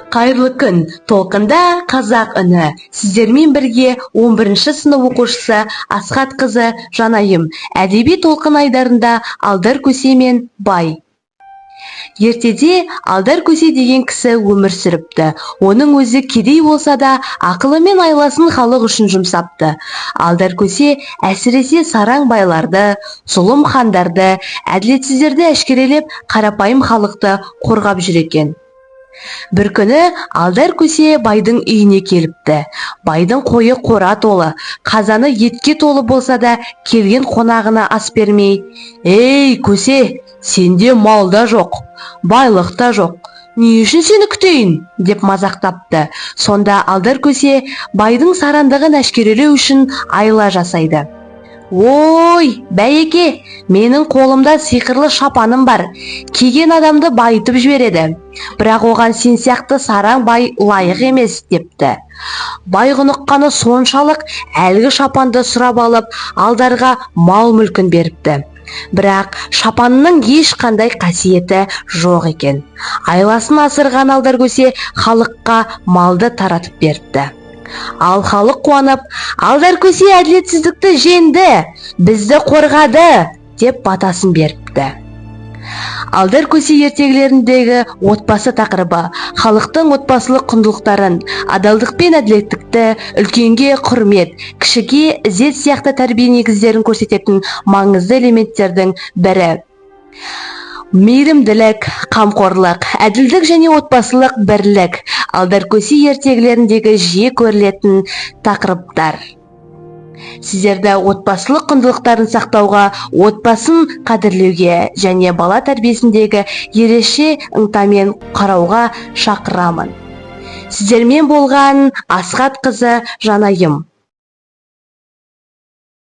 Қайырлы күн, толқында қазақ үні. Сіздермен бірге 11-ші сынып оқушысы Асхат қызы Жанайым. Әдеби толқын айдарында Алдар Көсе мен Бай. Ертеде Алдар Көсе деген кісі өмір сүріпті. Оның өзі кедей болса да, ақылы мен айласын халық үшін жұмсапты. Алдар Көсе әсіресе сараң байларды, зұлым хандарды, әділетсіздерді әшкерелеп, қарапайым халықты қорғап жүр екен. Бір күні Алдар Көсе байдың үйіне келіпті. Байдың қойы қора толы, қазаны етке толы болса да, келген қонағына ас бермей: «Ей, Көсе, сенде мал да жоқ, байлық та жоқ. Не үшін сені күтейін?» деп мазақтапты. Сонда Алдар Көсе байдың сарандығын әшкерелеу үшін айла жасайды. «Ой, бәйеке, менің қолымда сиқырлы шапаным бар. Киген адамды байытып жібереді. Бірақ оған сен сияқты сараң бай лайық емес» депті. Бай құныққаны соншалық әлгі шапанды сұрап алып, Алдарға мал мүлкін беріпті. Бірақ шапанның ешқандай қасиеті жоқ екен. Айласын асырған Алдар Көсе халыққа малды таратып беріпті. Ал халық қуанып: «Алдар Көсе әділетсіздікті жеңді, бізді қорғады» деп батасын беріпті. Алдар Көсе ертегілеріндегі отбасы тақырыбы халықтың отбасылық құндылықтарын, адалдық пен әділеттікті, үлкенге құрмет, кішіге ізет сияқты тәрбие негіздерін көрсететін маңызды элементтердің бірі. Мейірімділік, қамқорлық, әділдік және отбасылық бірлік Алдар Көсе ертегілеріндегі жиі көрілетін тақырыптар. Сіздерді отбасылық құндылықтарын сақтауға, отбасын қадірлеуге және бала тәрбиесіндегі ерекше ынтамен қарауға шақырамын. Сіздермен болған Асхат қызы Жанайым.